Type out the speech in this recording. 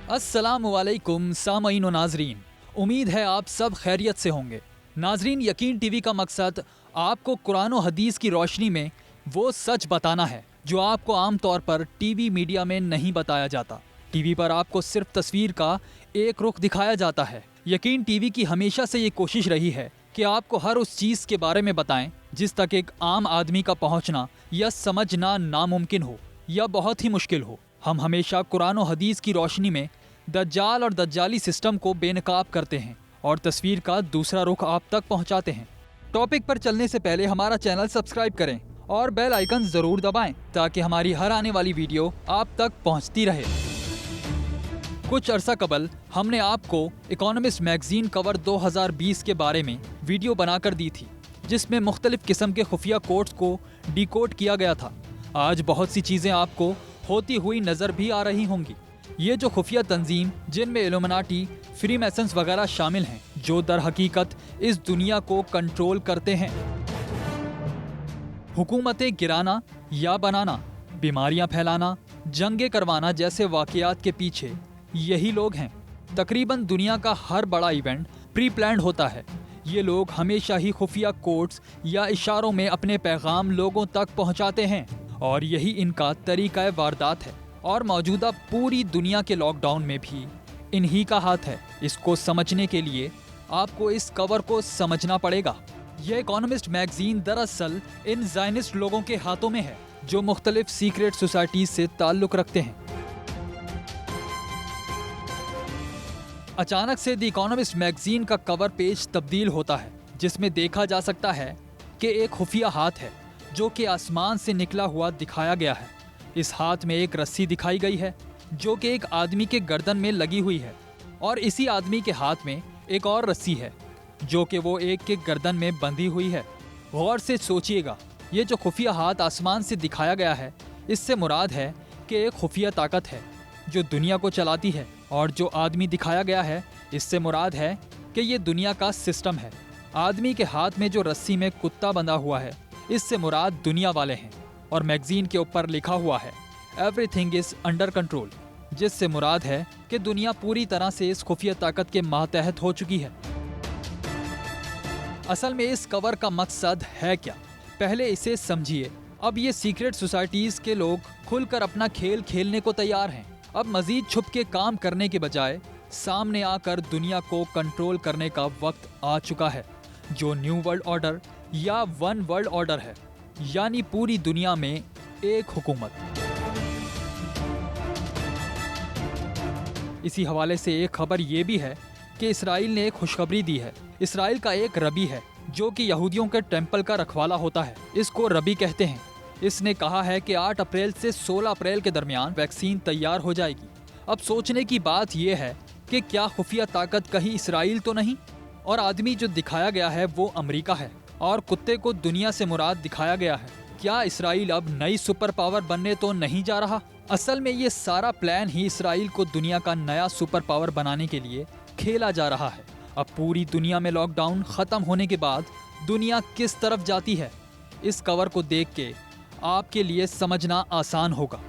अस्सलामुअलैकुम सामईन व नाजरीन, उम्मीद है आप सब खैरियत से होंगे। नाजरीन, यकीन टीवी का मकसद आपको कुरान और हदीस की रोशनी में वो सच बताना है जो आपको आम तौर पर टीवी मीडिया में नहीं बताया जाता। टीवी पर आपको सिर्फ तस्वीर का एक रुख दिखाया जाता है। यकीन टीवी की हमेशा से ये कोशिश रही है कि आपको हर उस चीज के बारे में बताएं जिस तक एक आम आदमी का पहुंचना या समझना नामुमकिन हो या बहुत ही मुश्किल हो। हम हमेशा कुरान और हदीस की रोशनी में दज्जाल और दज्जाली सिस्टम को बेनकाब करते हैं और तस्वीर का दूसरा रुख आप तक पहुंचाते हैं। टॉपिक पर चलने से पहले हमारा चैनल सब्सक्राइब करें और बेल आइकन जरूर दबाएं ताकि हमारी हर आने वाली वीडियो आप तक पहुंचती रहे। कुछ अरसा कबल हमने आपको इकोनॉमिस्ट मैगजीन कवर 2020 के बारे में वीडियो बनाकर दी थी, जिसमें मुख्तलिफ किस्म के खुफिया कोड्स को डिकोड किया गया था। आज बहुत सी चीजें आपको होती हुई नजर भी आ रही होंगी। ये जो खुफिया तंजीम, जिनमें इल्यूमिनाटी, फ्रीमैसन्स वगैरह शामिल हैं, जो दर हकीकत इस दुनिया को कंट्रोल करते हैं। हुकूमतें गिराना या बनाना, बीमारियां फैलाना, जंगें करवाना जैसे वाकयात के पीछे यही लोग हैं। तकरीबन दुनिया का हर बड़ा इवेंट प्री प्लान्ड होता है। ये लोग हमेशा ही खुफिया कोड्स या इशारों में अपने पैगाम लोगों तक पहुंचाते हैं और यही इनका तरीका वारदात है। और मौजूदा पूरी दुनिया के लॉकडाउन में भी इन्हीं का हाथ है। इसको समझने के लिए आपको इस कवर को समझना पड़ेगा। यह इकोनॉमिस्ट मैगजीन दरअसल इन ज़ायनिस्ट लोगों के हाथों में है जो मुख्तलिफ सीक्रेट सोसाइटीज से ताल्लुक रखते हैं। अचानक से द इकोनॉमिस्ट मैगजीन का कवर पेज तब्दील होता है, जिसमें देखा जा सकता है कि एक खुफिया हाथ है जो कि आसमान से निकला हुआ दिखाया गया है। इस हाथ में एक रस्सी दिखाई गई है जो कि एक आदमी के गर्दन में लगी हुई है और इसी आदमी के हाथ में एक और रस्सी है जो कि वो एक के गर्दन में बंधी हुई है। गौर से सोचिएगा, ये जो खुफिया हाथ आसमान से दिखाया गया है, इससे मुराद है कि एक खुफिया ताकत है जो दुनिया को चलाती है, और जो आदमी दिखाया गया है इससे मुराद है कि ये दुनिया का सिस्टम है। आदमी के हाथ में जो रस्सी में कुत्ता बंधा हुआ है, इससे मुराद दुनिया वाले हैं। और मैगजीन के ऊपर लिखा हुआ है एवरीथिंग इज अंडर कंट्रोल, जिससे मुराद है कि दुनिया पूरी तरह से इस खुफिया ताकत के मातहत हो चुकी है। असल में इस कवर का मकसद है क्या, पहले इसे समझिए। अब ये सीक्रेट सोसाइटीज के लोग खुलकर अपना खेल खेलने को तैयार हैं। अब मजीद छुप के काम करने के बजाय सामने आकर दुनिया को कंट्रोल करने का वक्त आ चुका है, जो न्यू वर्ल्ड ऑर्डर या वन वर्ल्ड ऑर्डर है, यानी पूरी दुनिया में एक हुकूमत। इसी हवाले से एक खबर ये भी है कि इसराइल ने एक खुशखबरी दी है। इसराइल का एक रबी है जो कि यहूदियों के टेंपल का रखवाला होता है, इसको रबी कहते हैं। इसने कहा है कि 8 अप्रैल से 16 अप्रैल के दरमियान वैक्सीन तैयार हो जाएगी। अब सोचने की बात यह है कि क्या खुफिया ताकत कहीं इसराइल तो नहीं, और आदमी जो दिखाया गया है वो अमेरिका है, और कुत्ते को दुनिया से मुराद दिखाया गया है। क्या इसराइल अब नई सुपर पावर बनने तो नहीं जा रहा? असल में ये सारा प्लान ही इसराइल को दुनिया का नया सुपर पावर बनाने के लिए खेला जा रहा है। अब पूरी दुनिया में लॉकडाउन खत्म होने के बाद दुनिया किस तरफ जाती है, इस कवर को देख के आपके लिए समझना आसान होगा।